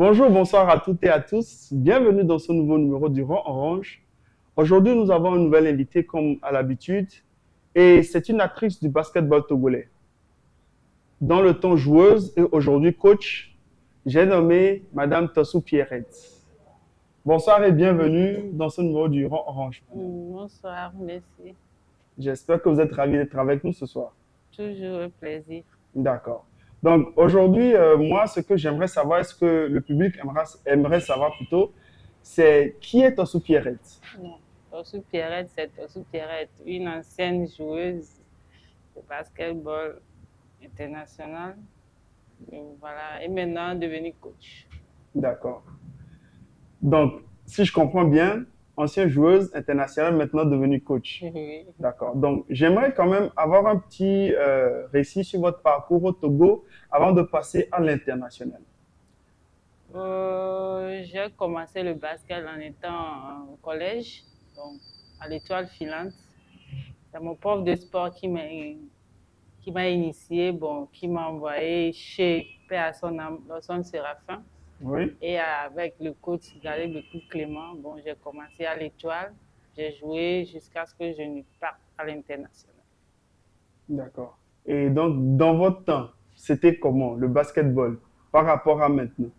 Bonjour, bonsoir à toutes et à tous. Bienvenue dans ce nouveau numéro du Rond Orange. Aujourd'hui, nous avons une nouvelle invitée comme à l'habitude et c'est une actrice du basketball togolais. Dans le temps joueuse et aujourd'hui coach, j'ai nommé Madame Tossou Pierrette. Bonsoir et bienvenue dans ce numéro du Rond Orange. Bonsoir, merci. J'espère que vous êtes ravis d'être avec nous ce soir. Toujours un plaisir. D'accord. Donc aujourd'hui, moi, ce que j'aimerais savoir, est-ce que le public aimerait savoir plutôt, c'est qui est Tossou Pierrette? Non. Tossou Pierrette, c'est Tossou Pierrette, une ancienne joueuse de basketball international. Voilà, et maintenant devenue coach. D'accord. Donc, si je comprends bien, ancienne joueuse internationale, maintenant devenue coach. Oui. D'accord. Donc, j'aimerais quand même avoir un petit récit sur votre parcours au Togo avant de passer à l'international. J'ai commencé le basket en étant au collège, donc à l'Étoile filante. C'est mon prof de sport qui m'a initié, bon, qui m'a envoyé chez Père à son âme, Lawson Séraphin. Oui. Et avec le coach Galeb Clément, bon, j'ai commencé à l'Étoile. J'ai joué jusqu'à ce que je ne parte à l'international. D'accord. Et donc, dans votre temps, c'était comment le basketball par rapport à maintenant?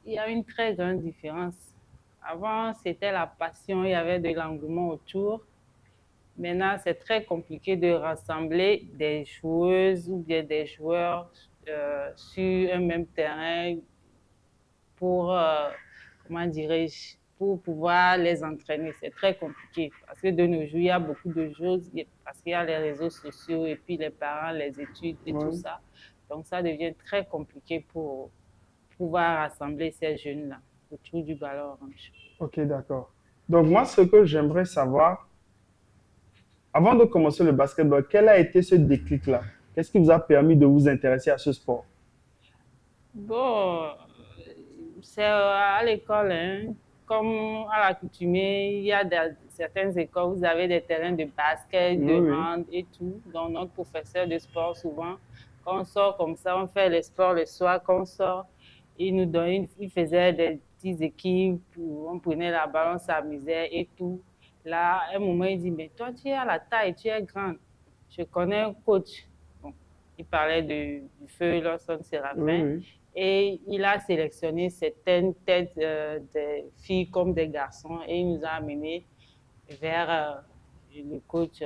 Il y a une très grande différence. Avant, c'était la passion, il y avait de l'engouement autour. Maintenant, c'est très compliqué de rassembler des joueuses ou bien des joueurs sur un même terrain pour, comment dirais-je, pour pouvoir les entraîner. C'est très compliqué parce que de nos jours, il y a beaucoup de choses, parce qu'il y a les réseaux sociaux et puis les parents, les études et tout Oui. ça. Donc, ça devient très compliqué pour pouvoir rassembler ces jeunes-là autour du ballon orange. Ok, d'accord. Donc, moi, ce que j'aimerais savoir, avant de commencer le basketball, quel a été ce déclic-là? Qu'est-ce qui vous a permis de vous intéresser à ce sport? Bon, c'est à l'école, hein. Comme à l'accoutumée, il y a certaines écoles où vous avez des terrains de basket, Oui, de oui. hand et tout. Donc, notre professeur de sport, souvent, quand on sort comme ça, on fait les sports le soir, quand on sort, il faisait des petites équipes, on prenait la balle, on s'amusait et tout. Là, à un moment, il dit, mais toi, tu es à la taille, tu es grande. Je connais un coach. Bon, il parlait du feu Lawson Oui, Séraphin. oui. Et il a sélectionné certaines têtes des filles comme des garçons et il nous a amenés vers le coach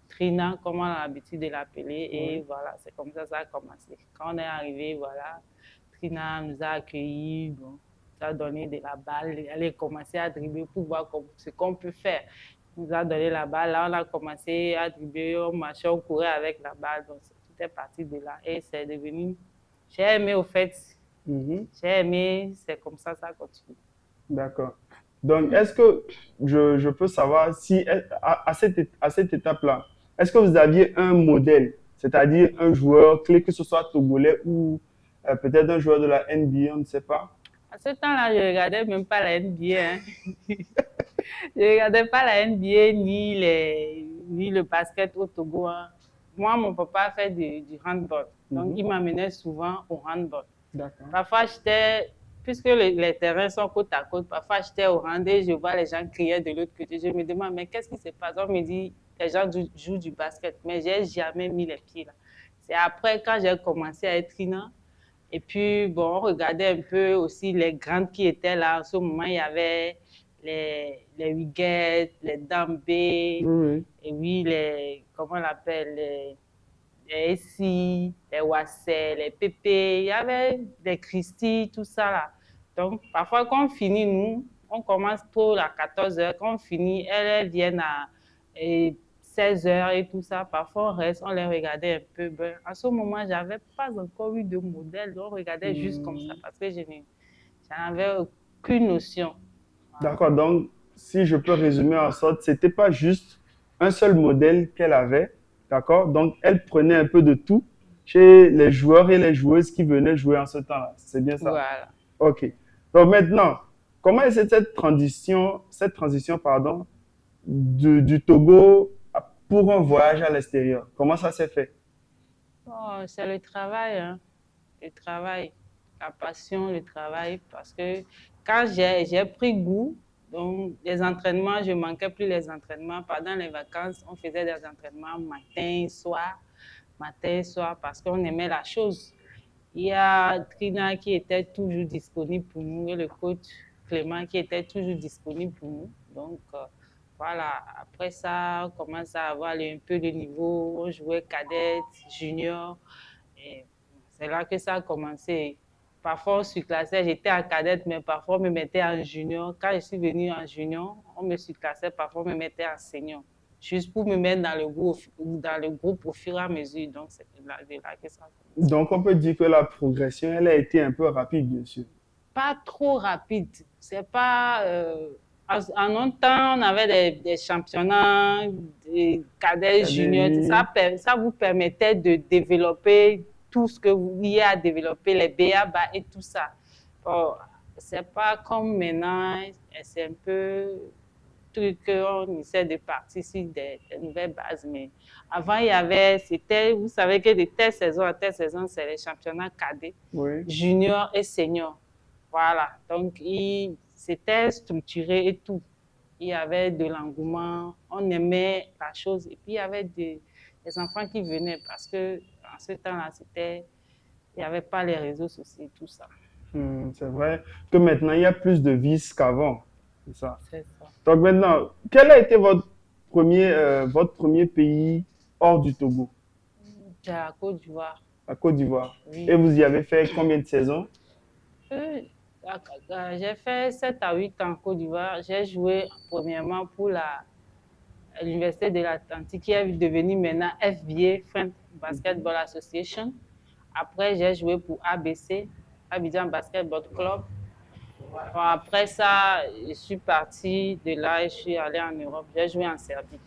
Trina, comme on a l'habitude de l'appeler. Et Oui. voilà, c'est comme ça que ça a commencé. Quand on est arrivé, voilà, Trina nous a accueillis, bon, nous a donné de la balle. Elle a commencé à dribbler pour voir ce qu'on peut faire. Il nous a donné la balle. Là, on a commencé à dribbler, on marchait, on courait avec la balle. Donc, tout est parti de là. Et c'est devenu. J'ai aimé, au fait. Mhm. J'ai aimé, c'est comme ça continue. D'accord. Donc, est-ce que je peux savoir si, à cette étape-là, est-ce que vous aviez un modèle, c'est-à-dire un joueur clé, que ce soit togolais ou peut-être un joueur de la NBA, on ne sait pas? À ce temps-là, je ne regardais même pas la NBA. Hein. Je ne regardais pas la NBA ni le basket au Togo. Hein. Moi, mon papa fait du handball. Donc, Mhm. il m'amenait souvent au handball. D'accord. Parfois, puisque les terrains sont côte à côte, parfois j'étais au hand et je vois les gens crier de l'autre côté. Je me demande, mais qu'est-ce qui se passe? On me dit, les gens jouent du basket, mais je n'ai jamais mis les pieds là. C'est après, quand j'ai commencé à être Trina, et puis, bon, on regardait un peu aussi les grandes qui étaient là. En ce moment, il y avait les Wiguettes, les Dambé, Oui, oui. et oui, comment on l'appelle, les SI, les Wassé, les Pépé, il y avait des Christy, tout ça là. Donc, parfois, quand on finit, nous, on commence tôt à 14 heures. Quand on finit, elles viennent à 16 heures et tout ça. Parfois, on reste, on les regardait un peu. Ben, à ce moment, je n'avais pas encore eu de modèle. On regardait juste comme ça Hmm. parce que je n'en avais aucune notion. Voilà. D'accord. Donc, si je peux résumer en sorte, c'était pas juste un seul modèle qu'elle avait. D'accord? Donc, elle prenait un peu de tout chez les joueurs et les joueuses qui venaient jouer en ce temps-là. C'est bien ça? Voilà. Ok. Donc maintenant, comment est cette transition, pardon, du Togo pour un voyage à l'extérieur? Comment ça s'est fait? Bon, c'est le travail, hein. Le travail. la passion, le travail, parce que quand j'ai pris goût, donc les entraînements, je manquais plus les entraînements. Pendant les vacances, on faisait des entraînements matin, soir, parce qu'on aimait la chose. Il y a Trina qui était toujours disponible pour nous et le coach Clément qui était toujours disponible pour nous. Donc, voilà, après ça, on commence à avoir un peu de niveau. On jouait cadette, junior. Et c'est là que ça a commencé. Parfois, on surclassait, j'étais en cadette, mais parfois, on me mettait en junior. Quand je suis venue en junior, on me surclassait, parfois, on me mettait en senior. Juste pour me mettre dans le groupe au fur et à mesure. Donc, c'est de là que ça a commencé. Donc, on peut dire que la progression, elle a été un peu rapide, bien sûr. Pas trop rapide. C'est pas. En un temps, on avait des championnats, des cadets juniors. Académie. Ça vous permettait de développer tout ce que vous y a à développer, les BABA et tout ça. Bon, c'est pas comme maintenant, c'est un peu truc qu'on essaie de partir sur des nouvelles bases. Mais avant, vous savez que de telle saison à telle saison, c'est les championnats cadets, Oui. juniors et seniors. Voilà, donc c'était structuré et tout. Il y avait de l'engouement, on aimait la chose. Et puis il y avait des enfants qui venaient parce que en ce temps-là, il n'y avait pas les réseaux sociaux et tout ça. C'est vrai que maintenant, il y a plus de vices qu'avant. C'est ça. C'est ça. Donc maintenant, quel a été votre premier pays hors du Togo, C'est à Côte d'Ivoire, la Côte d'Ivoire? oui. Et vous y avez fait combien de saisons? Euh, j'ai fait 7 à 8 ans en Côte d'Ivoire. J'ai joué premièrement pour l'Université de l'Atlantique qui est devenue maintenant FBA, Friends Basketball Association. Après, j'ai joué pour ABC, Abidjan Basketball Club. Bon, après ça, je suis partie de là et je suis allée en Europe. J'ai joué en Serbie.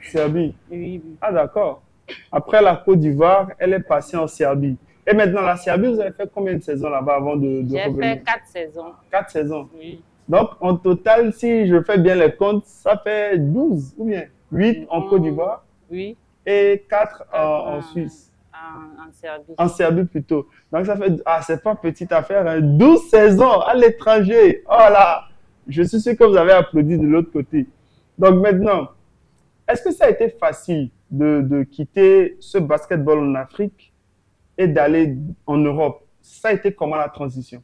Serbie. Oui, oui. Ah, d'accord. Après la Côte d'Ivoire, elle est passée en Serbie. Et maintenant, la Serbie, vous avez fait combien de saisons là-bas avant de J'ai revenir? fait 4 saisons. 4 saisons. Oui. Donc, en total, si je fais bien les comptes, ça fait 12 ou bien 8 en Côte d'Ivoire Oui. et 4 4 en Suisse. en Serbie. En Serbie plutôt. Donc, ça fait, c'est pas petite affaire, hein. 12 saisons à l'étranger. Oh là, je suis sûr que vous avez applaudi de l'autre côté. Donc, maintenant, est-ce que ça a été facile de quitter ce basketball en Afrique et d'aller en Europe? Ça a été comment la transition?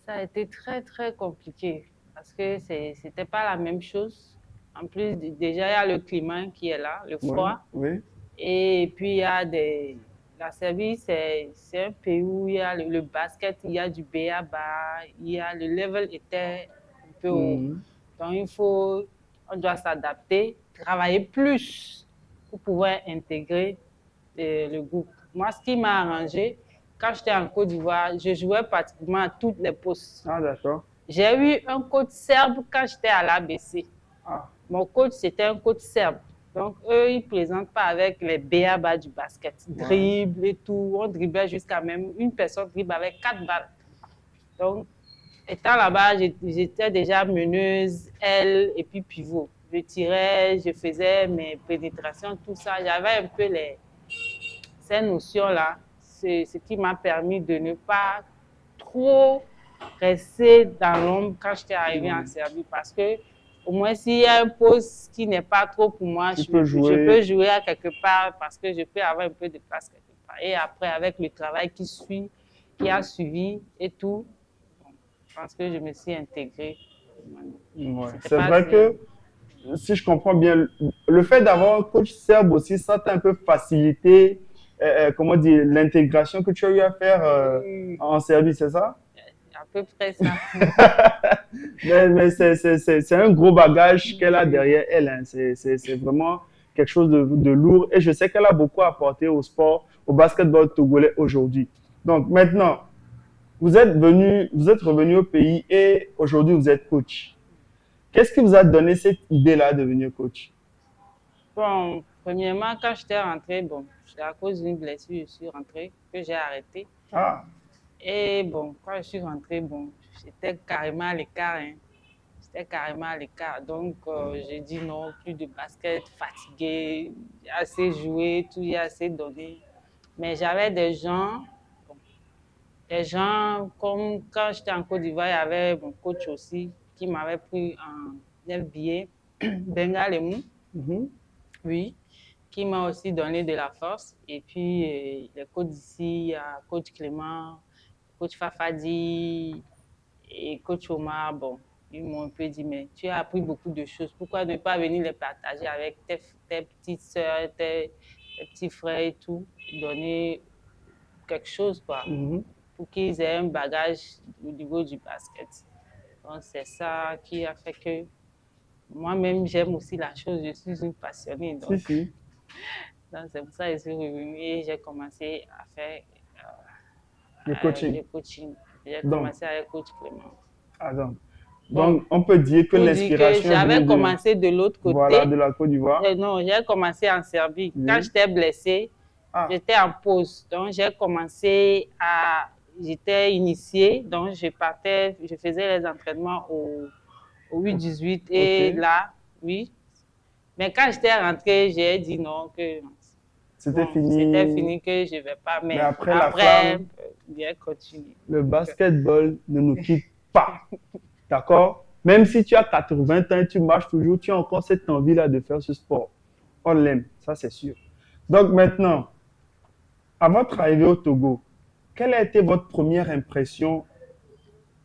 Ça a été très, très compliqué parce que c'était pas la même chose. En plus, déjà, il y a le climat qui est là, le Oui, froid. oui. Et puis, il y a la Serbie, c'est un pays où il y a le basket, il y a du BABA, le level était un peu haut. Mhm. Donc, on doit s'adapter, travailler plus pour pouvoir intégrer le groupe. Moi, ce qui m'a arrangé, quand j'étais en Côte d'Ivoire, je jouais pratiquement à toutes les postes. Ah, d'accord. J'ai eu un coach serbe quand j'étais à l'ABC. Ah, Mon coach, c'était un coach serbe. Donc, eux, ils ne présentent pas avec les BABA du basket. Dribble et tout. On driblait jusqu'à même une personne dribble avec 4 balles. Donc, étant là-bas, j'étais déjà meneuse, aile et puis pivot. Je tirais, je faisais mes pénétrations, tout ça. J'avais un peu ces notions-là. C'est ce qui m'a permis de ne pas trop rester dans l'ombre quand j'étais arrivée en Serbie. Parce que, au moins, s'il y a un poste qui n'est pas trop pour moi, je peux jouer à quelque part parce que je peux avoir un peu de place quelque part. Et après, avec le travail qui a suivi et tout, je pense que je me suis intégrée. ouais. C'est vrai que, si je comprends bien, le fait d'avoir un coach serbe aussi, ça t'a un peu facilité, comment dire, l'intégration que tu as eu à faire en Serbie, c'est ça? À peu près ça. Mais c'est un gros bagage qu'elle a derrière elle, hein. C'est vraiment quelque chose de lourd. Et je sais qu'elle a beaucoup apporté au sport, au basketball togolais aujourd'hui. Donc maintenant, vous êtes revenu au pays et aujourd'hui vous êtes coach. Qu'est-ce qui vous a donné cette idée-là de devenir coach? Bon, premièrement, quand j'étais rentrée, bon, c'est à cause d'une blessure, je suis rentrée, que j'ai arrêté. Ah, Et bon, quand je suis rentrée, bon, j'étais carrément à l'écart, hein. J'étais carrément à l'écart. Donc, j'ai dit non, plus de basket, fatiguée, j'ai assez joué, tout, j'ai assez donné. Mais j'avais des gens, bon, des gens, comme quand j'étais en Côte d'Ivoire, il y avait mon coach aussi qui m'avait pris en FBA, Benga Lemou, Mhm. oui, qui m'a aussi donné de la force. Et puis, les coachs d'ici, il y a coach Clément, coach Fafadi et coach Omar, bon, ils m'ont un peu dit, mais tu as appris beaucoup de choses, pourquoi ne pas venir les partager avec tes petites sœurs, tes petits frères et tout, donner quelque chose, quoi, Mhm. pour qu'ils aient un bagage au niveau du basket. Donc, c'est ça qui a fait que moi-même, j'aime aussi la chose, je suis une passionnée. Si, Donc, si. c'est pour ça que je suis revenue et j'ai commencé à faire Le coaching. le coaching. J'ai Donc, commencé avec coach Clément. attends. Bon, Donc, on peut dire que pour dire que l'inspiration est venue j'avais de, commencé de l'autre voilà, côté. de la Côte d'Ivoire. Non, j'ai commencé en Serbie. Quand Oui. j'étais blessée, Ah, j'étais en pause. Donc, j'ai commencé à... J'étais initiée. Donc, je partais, je faisais les entraînements au 8-18. Et ok. là, oui. Mais quand j'étais rentrée, j'ai dit non, que C'était bon, c'était fini. fini, que je ne vais pas. Mais Mais après la après, flamme, bien continuer. le basketball ne nous quitte pas. D'accord? Même si tu as 80 ans et tu marches toujours, tu as encore cette envie-là de faire ce sport. On l'aime, ça c'est sûr. Donc maintenant, à votre arrivée au Togo, quelle a été votre première impression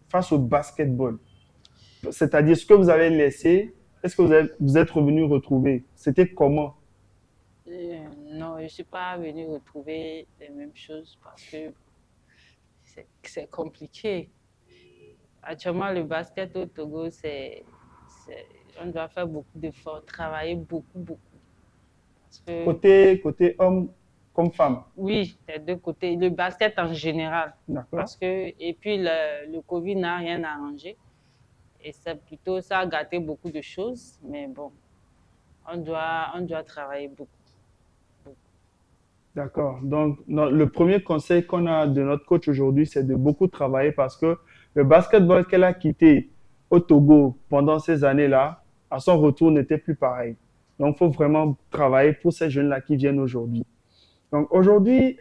face au basketball? C'est-à-dire ce que vous avez laissé, est-ce que vous êtes revenu retrouver? C'était comment? Non, je ne suis pas venue retrouver les mêmes choses parce que c'est compliqué. Actuellement, le basket au Togo, on doit faire beaucoup d'efforts, travailler beaucoup, beaucoup. Parce que, Côté homme comme femme. oui, des deux côtés, le basket en général. D'accord? Parce que, et puis, le Covid n'a rien arrangé. Et c'est plutôt, ça a gâté beaucoup de choses. Mais bon, on doit travailler beaucoup. D'accord. Donc, le premier conseil qu'on a de notre coach aujourd'hui, c'est de beaucoup travailler parce que le basketball qu'elle a quitté au Togo pendant ces années-là, à son retour, n'était plus pareil. Donc, il faut vraiment travailler pour ces jeunes-là qui viennent aujourd'hui. Donc, aujourd'hui,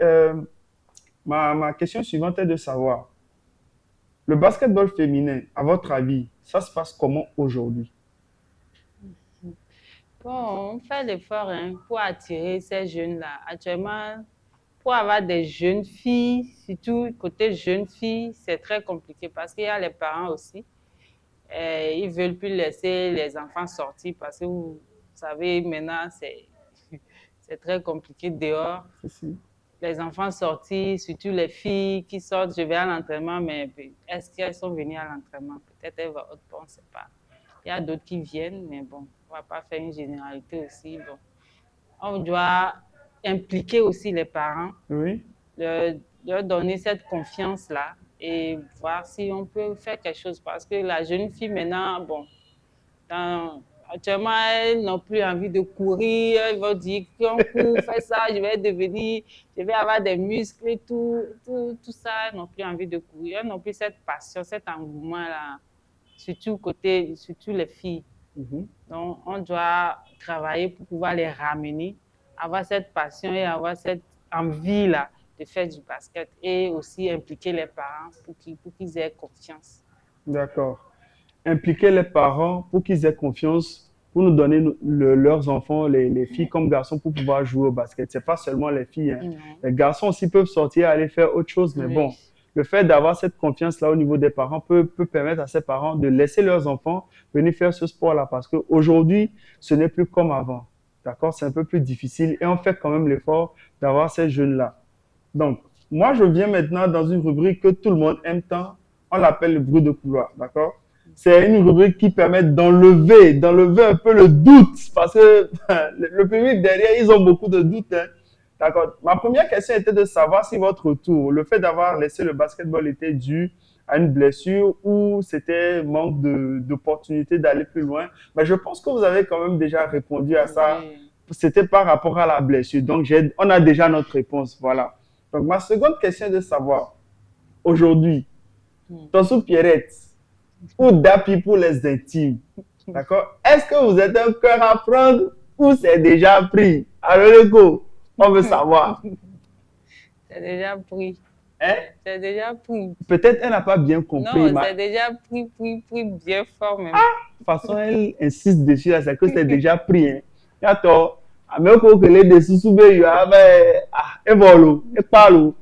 ma question suivante est de savoir, le basketball féminin, à votre avis, ça se passe comment aujourd'hui? Bon, on fait l'effort hein, pour attirer ces jeunes-là. Actuellement, pour avoir des jeunes filles, surtout côté jeunes filles, c'est très compliqué parce qu'il y a les parents aussi. Ils ne veulent plus laisser les enfants sortir parce que vous savez, maintenant, c'est très compliqué dehors. Si, si. Les enfants sortis, surtout les filles qui sortent, je vais à l'entraînement, mais est-ce qu'elles sont venues à l'entraînement? Peut-être elles vont, bon, on ne sait pas. Il y a d'autres qui viennent, mais bon, on ne va pas faire une généralité aussi. Bon. On doit impliquer aussi les parents, Oui. leur donner cette confiance-là et voir si on peut faire quelque chose. Parce que la jeune fille, maintenant, bon, actuellement, elles n'ont plus envie de courir. Elles vont dire qu'on court, fait ça, je vais avoir des muscles et tout ça. Elles n'ont plus envie de courir. Elles n'ont plus cette passion, cet engouement-là, surtout les filles. Mhm. Donc, on doit travailler pour pouvoir les ramener, avoir cette passion et avoir cette envie-là de faire du basket et aussi impliquer les parents pour qu'ils aient confiance. D'accord. Impliquer les parents pour qu'ils aient confiance, pour nous donner leurs enfants, les filles comme garçons, pour pouvoir jouer au basket. C'est pas seulement les filles, hein. Non. Les garçons aussi peuvent sortir, aller faire autre chose, mais bon, Oui. le fait d'avoir cette confiance-là au niveau des parents peut permettre à ces parents de laisser leurs enfants venir faire ce sport-là, parce qu'aujourd'hui, ce n'est plus comme avant. D'accord? C'est un peu plus difficile et on fait quand même l'effort d'avoir ces jeunes-là. Donc, moi, je viens maintenant dans une rubrique que tout le monde aime tant. On l'appelle le bruit de couloir. D'accord? C'est une rubrique qui permet d'enlever un peu le doute. Parce que le public derrière, ils ont beaucoup de doutes. Hein. D'accord? Ma première question était de savoir si votre retour, le fait d'avoir laissé le basketball était dû à une blessure ou c'était manque d'opportunité d'aller plus loin. Mais je pense que vous avez quand même déjà répondu à ça. Oui. C'était par rapport à la blessure. Donc, on a déjà notre réponse. Voilà. Donc, ma seconde question est de savoir, aujourd'hui, Tonsu Pierrette ou Dapi pour les intimes, d'accord? Est-ce que vous êtes un cœur à prendre ou c'est déjà pris? Alors, Léco, on veut savoir. C'est déjà pris. Hein? C'est déjà pris. Peut-être elle n'a pas bien compris. Non, c'est déjà pris bien fort même. De toute façon, elle insiste dessus, là, c'est que c'est déjà pris. Hein. Attends, mais que les dessous et voilà, et parle.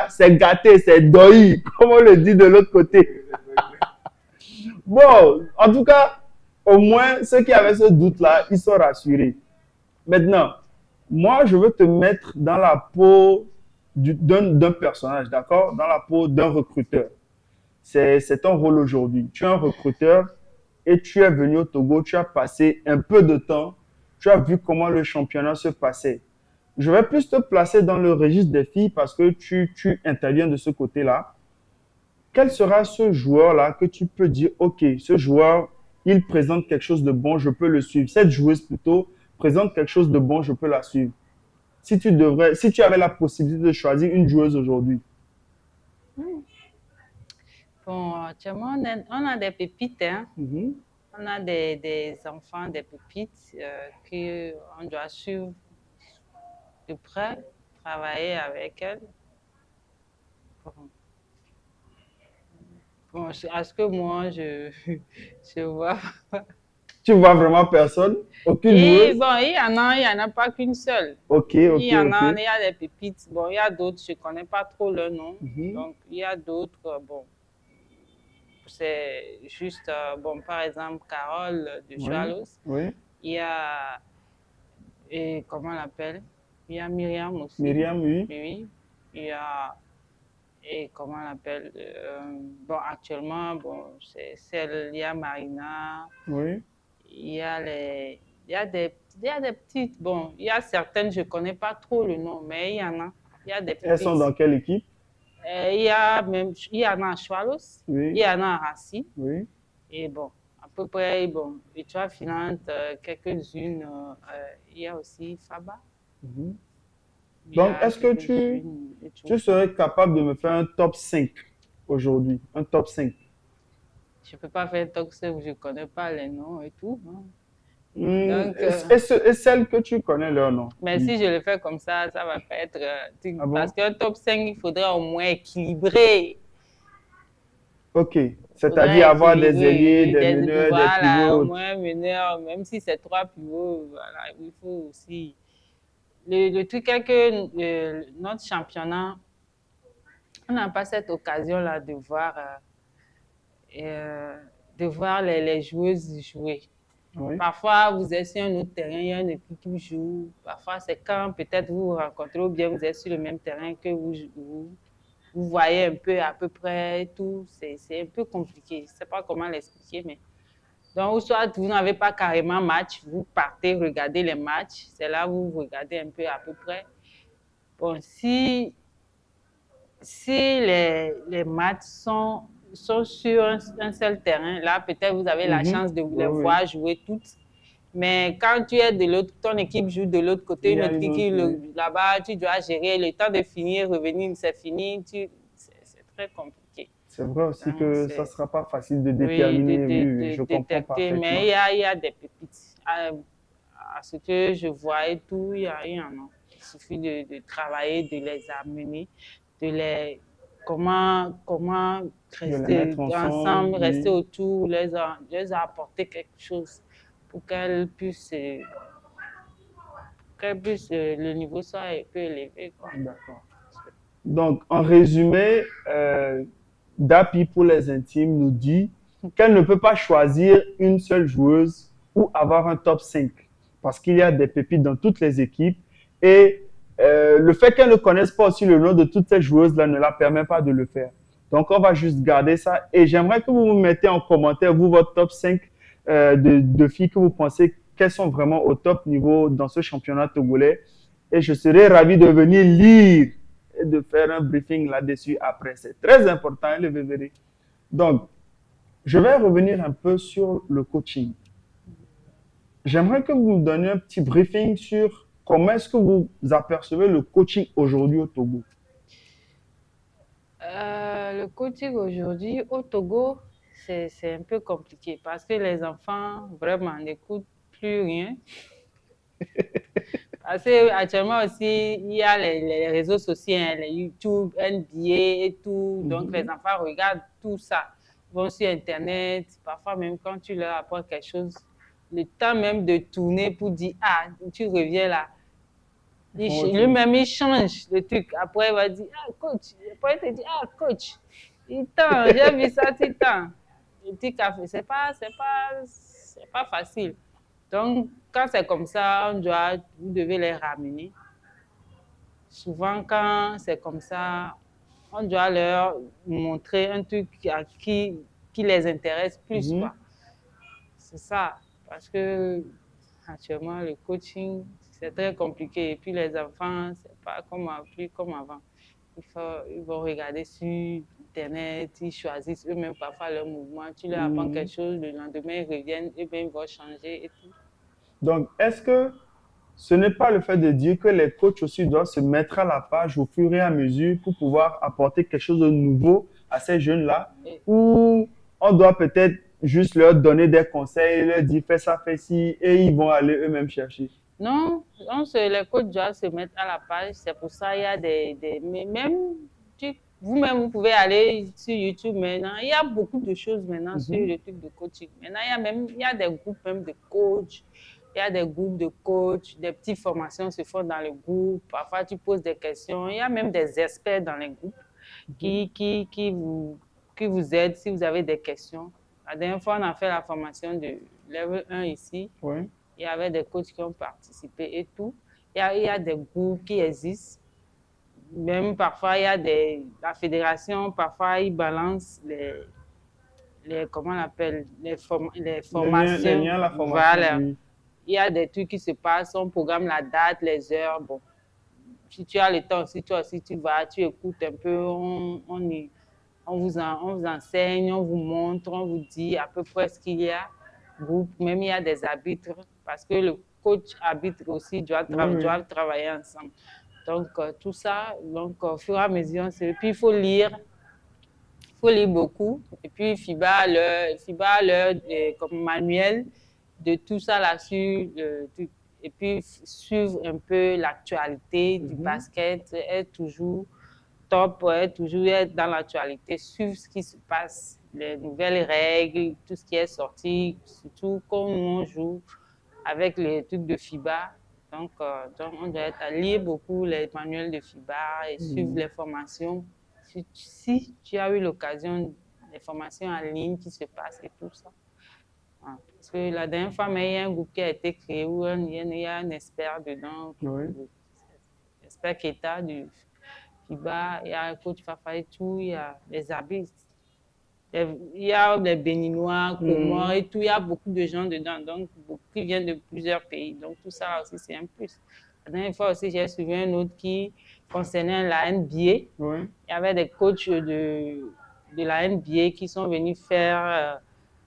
C'est gâté, c'est doi, comme on le dit de l'autre côté. Bon, en tout cas, au moins, ceux qui avaient ce doute-là, ils sont rassurés. Maintenant, moi, je veux te mettre dans la peau d'un personnage, d'accord? Dans la peau d'un recruteur. C'est ton rôle aujourd'hui. Tu es un recruteur et tu es venu au Togo, tu as passé un peu de temps, tu as vu comment le championnat se passait. Je vais plus te placer dans le registre des filles parce que tu interviens de ce côté-là. Quel sera ce joueur-là que tu peux dire, OK, ce joueur, il présente quelque chose de bon, je peux le suivre. Cette joueuse plutôt présente quelque chose de bon, je peux la suivre. Si tu avais la possibilité de choisir une joueuse aujourd'hui. Bon, actuellement, on a des pépites, hein. On a des enfants, des pépites qu'on doit suivre de près, travailler avec elles. Bon, à ce que moi, je vois. Tu vois vraiment personne? Aucune Et joueuse? bon, il y en a pas qu'une seule. Ok. Il y a des pépites. Bon, il y a d'autres, je ne connais pas trop leur nom. Donc, il y a d'autres, bon, c'est juste, bon, par exemple, Carole de Chualos. Oui. Il y a, et comment on l'appelle? Il y a Myriam aussi. Myriam, oui. Oui. Il y a, et comment on l'appelle? Bon, actuellement, bon, c'est celle, il y a Marina. Oui. Il y a des petites, bon, il y a certaines, je ne connais pas trop le nom, mais il y en a. Il y a des petites. Elles sont dans quelle équipe? Il y en a à Chualos, oui. il y en a à Rassi. Oui. Et bon, à peu près, bon, et tu as Finante, quelques-unes, il y a aussi Faba. Donc, est-ce que tu serais capable de me faire un top 5 aujourd'hui? Un top 5? Je ne peux pas faire un top 5 où je ne connais pas les noms et tout. Hein. Donc, et celles que tu connais leur nom? Mais si je le fais comme ça va pas être... parce qu'un top 5, il faudrait au moins équilibrer. Ok, c'est-à-dire avoir des ailiers, des meneurs, voilà, des pivots. Au moins meneurs, même si c'est 3 pivots, voilà, il faut aussi... Le truc est que notre championnat, on n'a pas cette occasion-là de voir les joueuses jouer. Oui. Parfois, vous êtes sur un autre terrain, il y a une équipe qui joue. Parfois, c'est quand peut-être vous vous rencontrez ou bien vous êtes sur le même terrain que vous voyez un peu à peu près tout. C'est un peu compliqué. Je ne sais pas comment l'expliquer, mais... Donc, soit vous n'avez pas carrément match, vous partez regarder les matchs. C'est là où vous regardez un peu à peu près. Bon, si les matchs sont sur un seul terrain, là, peut-être vous avez la chance de les voir jouer toutes. Mais quand tu es de l'autre, ton équipe joue de l'autre côté, une autre équipe là-bas, tu dois gérer le temps de finir, revenir, c'est fini. C'est très compliqué. C'est vrai aussi que ça ne sera pas facile de déterminer, je comprends parfaitement. Mais il y a des pépites. À ce que je vois et tout, il y en a. Il suffit de travailler, de les amener, comment rester ensemble, rester autour, les apporter quelque chose pour qu'elles puissent, le niveau soit un peu élevé. D'accord. Donc, en résumé, Dapi pour les intimes nous dit qu'elle ne peut pas choisir une seule joueuse ou avoir un top 5 parce qu'il y a des pépites dans toutes les équipes et le fait qu'elle ne connaisse pas aussi le nom de toutes ces joueuses-là ne la permet pas de le faire. Donc, on va juste garder ça et j'aimerais que vous me mettez en commentaire, vous, votre top 5 de filles que vous pensez qu'elles sont vraiment au top niveau dans ce championnat togolais et je serai ravi de venir lire et de faire un briefing là-dessus après. C'est très important, le VVD. Donc, je vais revenir un peu sur le coaching. J'aimerais que vous me donniez un petit briefing sur comment est-ce que vous apercevez le coaching aujourd'hui au Togo. Le coaching aujourd'hui au Togo, c'est un peu compliqué parce que les enfants vraiment n'écoutent plus rien. Parce que actuellement aussi, il y a les réseaux sociaux, hein, les YouTube, NBA et tout. Donc, les enfants regardent tout ça. Ils vont sur Internet. Parfois, même quand tu leur apportes quelque chose, le temps même de tourner pour dire, ah, tu reviens là. Lui-même, il change le truc. Après, il va dire, ah, coach. Après, il te dit, ah, coach. J'ai vu ça, titan. Le petit café, c'est pas facile. Donc, quand c'est comme ça, vous devez les ramener. Souvent, quand c'est comme ça, on doit leur montrer un truc qui les intéresse plus, quoi. C'est ça. Parce que, actuellement, le coaching, c'est très compliqué. Et puis, les enfants, c'est pas plus comme avant. Ils vont regarder sur Internet, ils choisissent eux-mêmes parfois leur mouvement. Tu leur apprends quelque chose, le lendemain, ils reviennent, eux-mêmes, ils vont changer et tout. Donc, est-ce que ce n'est pas le fait de dire que les coachs aussi doivent se mettre à la page au fur et à mesure pour pouvoir apporter quelque chose de nouveau à ces jeunes-là, ou on doit peut-être juste leur donner des conseils, leur dire fais ça, fais ci, et ils vont aller eux-mêmes chercher? Non, les coachs doivent se mettre à la page. C'est pour ça qu'il y a mais même, vous-même, vous pouvez aller sur YouTube maintenant. Il y a beaucoup de choses maintenant sur le truc de coaching. Maintenant, il y a des groupes même de coachs. Il y a des groupes de coachs, des petites formations se font dans les groupes. Parfois, tu poses des questions. Il y a même des experts dans les groupes qui vous aident si vous avez des questions. La dernière fois, on a fait la formation de Level 1 ici. Oui. Il y avait des coachs qui ont participé et tout. Il y a des groupes qui existent. Même parfois, il y a la fédération, parfois, ils balancent comment on appelle, les formations. Les liens à la formation, voilà. oui. Il y a des trucs qui se passent, on programme la date, les heures. Bon, si tu as le temps aussi, toi aussi, tu vas, tu écoutes un peu, on vous enseigne, on vous montre, on vous dit à peu près ce qu'il y a. Groupe, même il y a des arbitres, parce que le coach arbitre aussi doivent travailler ensemble. Donc, tout ça, donc, au fur et à mesure, et puis il faut lire beaucoup. Et puis, FIBA a leur comme manuel de tout ça là-dessus. Et puis, suivre un peu l'actualité du basket, être toujours top, être toujours dans l'actualité, suivre ce qui se passe, les nouvelles règles, tout ce qui est sorti, surtout quand on joue avec les trucs de FIBA. Donc on doit être à lire beaucoup les manuels de FIBA et suivre les formations. Si tu as eu l'occasion, des formations en ligne qui se passent et tout ça. Parce que la dernière fois, il y a un groupe qui a été créé où il y a un expert dedans, expert Keta du FIBA, il y a le coach Fafa et tout, il y a les arbitres, il y a les Béninois, Comores et tout, il y a beaucoup de gens dedans, donc beaucoup qui viennent de plusieurs pays. Donc tout ça aussi, c'est un plus. La dernière fois aussi, j'ai suivi un autre qui concernait la NBA. Oui. Il y avait des coachs de la NBA qui sont venus faire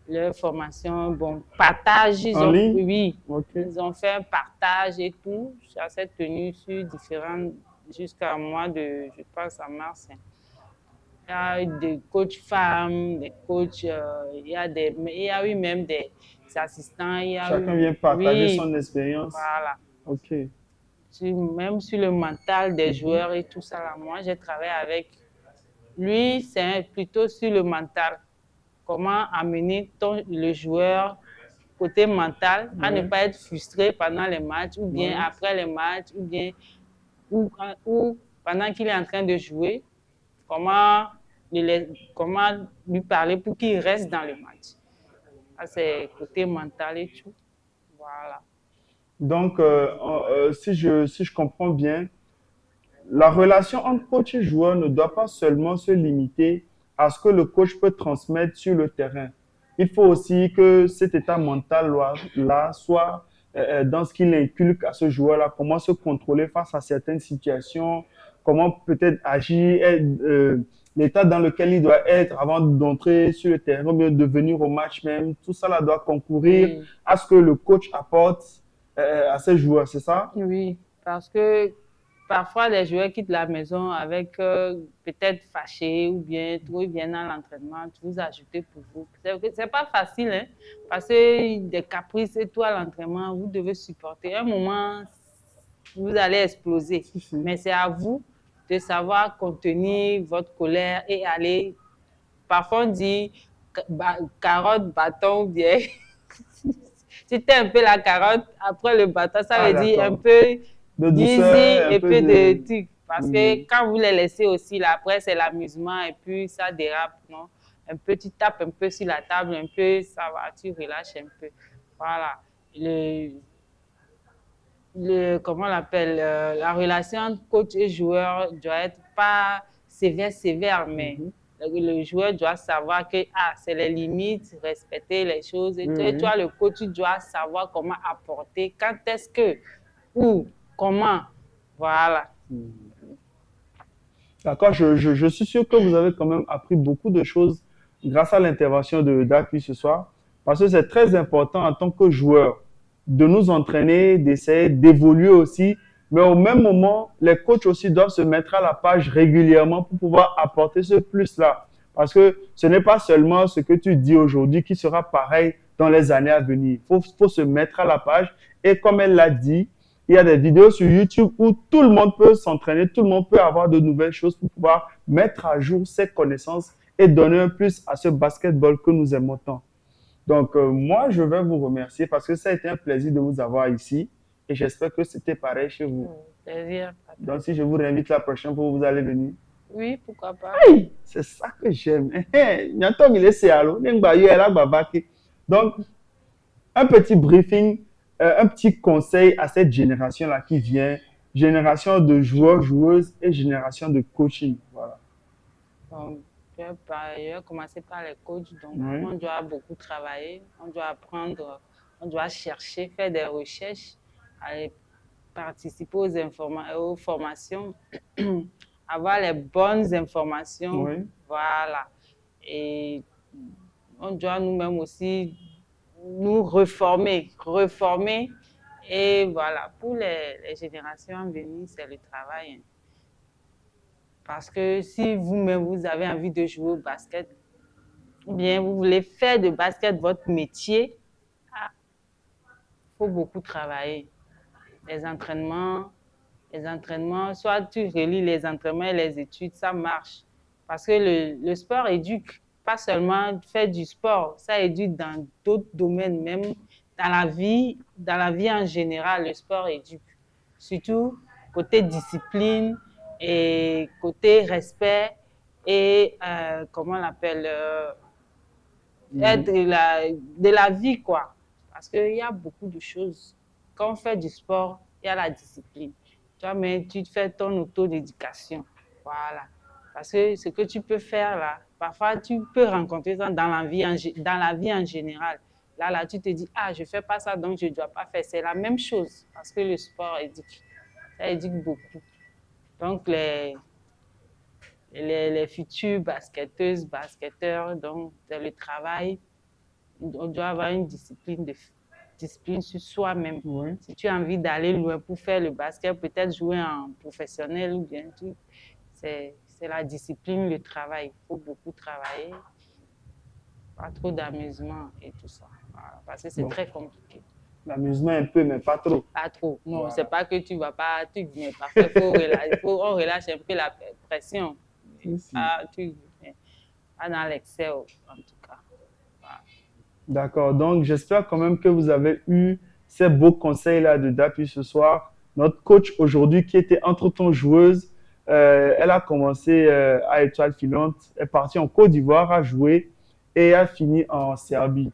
leur formation, bon, partage. Ils ont fait un partage et tout. Ça s'est tenu sur différentes, jusqu'à mois de, je pense, en mars. Il y a eu des coachs femmes, des coachs, il y a eu même des assistants. Chacun vient partager son expérience. Voilà. OK. Même sur le mental des joueurs et tout ça, là, moi, j'ai travaillé avec lui, c'est plutôt sur le mental. Comment amener le joueur côté mental à ne pas être frustré pendant les matchs ou bien après les matchs ou bien ou pendant qu'il est en train de jouer. Comment lui parler pour qu'il reste dans le match. Ça, c'est côté mental et tout. Voilà. Donc, si je comprends bien, la relation entre coach et joueur ne doit pas seulement se limiter à ce que le coach peut transmettre sur le terrain. Il faut aussi que cet état mental-là soit dans ce qu'il inculque à ce joueur-là, comment se contrôler face à certaines situations, comment peut-être agir, l'état dans lequel il doit être avant d'entrer sur le terrain, ou bien de venir au match même. Tout ça là doit concourir à ce que le coach apporte à ses joueurs, c'est ça? Oui, parce que parfois les joueurs quittent la maison avec peut-être fâchés ou bien trop, ils viennent à l'entraînement, vous ajoutez pour vous. C'est pas facile, hein, parce que des caprices et tout à l'entraînement, vous devez supporter. À un moment, vous allez exploser. Si. Mais c'est à vous de savoir contenir votre colère et aller. Parfois, on dit carotte, bâton, bien. Si tu es un peu la carotte, après le bâton, ça veut dire un peu de d'easy douceur, un et peu peu de... de trucs. Parce que quand vous les laissez aussi, là, après, c'est l'amusement et puis ça dérape, non? Un peu, tu tapes un peu sur la table, un peu, ça va, tu relâches un peu. Voilà. Comment on l'appelle, la relation entre coach et joueur doit être pas sévère, mais le joueur doit savoir que c'est les limites, respecter les choses. Et toi, le coach, tu dois savoir comment apporter, quand est-ce que, où, comment. Voilà. D'accord, je suis sûr que vous avez quand même appris beaucoup de choses grâce à l'intervention de Dapi ce soir, parce que c'est très important en tant que joueur de nous entraîner, d'essayer d'évoluer aussi, mais au même moment, les coachs aussi doivent se mettre à la page régulièrement pour pouvoir apporter ce plus-là. Parce que ce n'est pas seulement ce que tu dis aujourd'hui qui sera pareil dans les années à venir. Il faut se mettre à la page et comme elle l'a dit, il y a des vidéos sur YouTube où tout le monde peut s'entraîner, tout le monde peut avoir de nouvelles choses pour pouvoir mettre à jour ses connaissances et donner un plus à ce basketball que nous aimons tant. Donc, moi, je vais vous remercier parce que ça a été un plaisir de vous avoir ici et j'espère que c'était pareil chez vous. Plaisir. Donc, si je vous réinvite la prochaine fois, vous allez venir. Oui, pourquoi pas. Hey, c'est ça que j'aime. Donc, un petit briefing, un petit conseil à cette génération-là qui vient, génération de joueurs, joueuses et génération de coaching. Voilà. Donc, je vais commencer par les coachs. Donc, on doit beaucoup travailler, on doit apprendre, on doit chercher, faire des recherches, aller participer aux formations, avoir les bonnes informations. Voilà. Et on doit nous-mêmes aussi nous reformer. Et voilà, pour les générations à venir, c'est le travail. Parce que si vous-même, vous avez envie de jouer au basket, ou bien vous voulez faire de basket votre métier, il faut beaucoup travailler. Les entraînements, soit tu relis les entraînements et les études, ça marche. Parce que le sport éduque, pas seulement faire du sport, ça éduque dans d'autres domaines, même dans la vie en général, le sport éduque. Surtout côté discipline et côté respect et comment on l'appelle, de la vie, quoi. Parce qu'il y a beaucoup de choses. Quand on fait du sport, il y a la discipline. Mais tu fais ton auto-éducation. Voilà. Parce que ce que tu peux faire là, parfois tu peux rencontrer ça dans la vie en général. Là, tu te dis, je ne fais pas ça, donc je ne dois pas faire. C'est la même chose parce que le sport éduque. Ça éduque beaucoup. Donc, les futures basketteuses, basketteurs, donc c'est le travail. On doit avoir une discipline sur soi-même. Si tu as envie d'aller loin pour faire le basket, peut-être jouer en professionnel ou bien tout, c'est la discipline, le travail. Il faut beaucoup travailler, pas trop d'amusement et tout ça. Voilà, parce que c'est très compliqué. L'amusement un peu, mais pas trop. Pas trop. Non, c'est pas que tu vas pas, mais parfois on relâche un peu la pression. Pas dans l'excès, en tout cas. Voilà. D'accord. Donc, j'espère quand même que vous avez eu ces beaux conseils-là de Dapi ce soir. Notre coach aujourd'hui, qui était entre-temps joueuse, elle a commencé à Étoile Filante, est partie en Côte d'Ivoire, a joué et a fini en Serbie.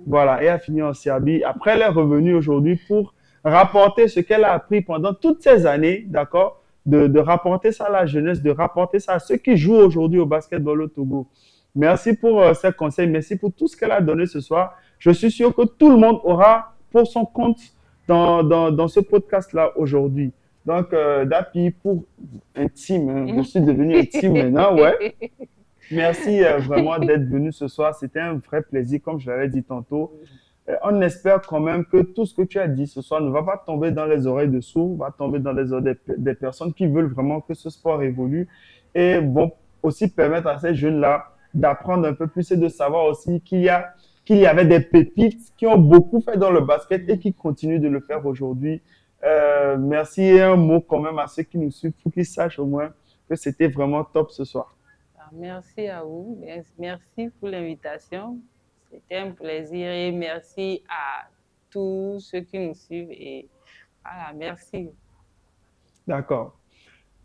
Voilà, et a fini en Serbie. Après, elle est revenue aujourd'hui pour rapporter ce qu'elle a appris pendant toutes ces années, d'accord, de rapporter ça à la jeunesse, de rapporter ça à ceux qui jouent aujourd'hui au basketball au Togo. Merci pour ces conseils, merci pour tout ce qu'elle a donné ce soir. Je suis sûr que tout le monde aura pour son compte dans ce podcast-là aujourd'hui. Donc, Dapi, pour intime, je suis devenu intime maintenant, ouais. Merci vraiment d'être venu ce soir. C'était un vrai plaisir, comme je l'avais dit tantôt. On espère quand même que tout ce que tu as dit ce soir ne va pas tomber dans les oreilles de sourds, va tomber dans les oreilles des personnes qui veulent vraiment que ce sport évolue et vont aussi permettre à ces jeunes-là d'apprendre un peu plus et de savoir aussi qu'il y avait des pépites qui ont beaucoup fait dans le basket et qui continuent de le faire aujourd'hui Merci et un mot quand même à ceux qui nous suivent pour qu'ils sachent au moins que c'était vraiment top ce soir. Merci à vous. Merci pour l'invitation. C'était un plaisir et merci à tous ceux qui nous suivent. Et voilà, merci. D'accord.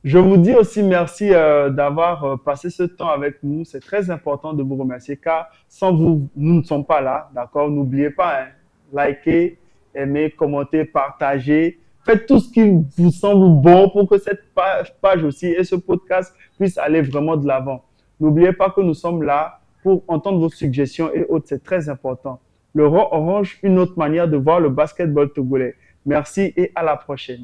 Je vous dis aussi merci d'avoir passé ce temps avec nous. C'est très important de vous remercier car sans vous, nous ne sommes pas là. D'accord? N'oubliez pas, hein, likez, aimez, commentez, partagez. Faites tout ce qui vous semble bon pour que cette page aussi et ce podcast puissent aller vraiment de l'avant. N'oubliez pas que nous sommes là pour entendre vos suggestions et autres. C'est très important. Le Rang Orange, une autre manière de voir le basketball togolais. Merci et à la prochaine.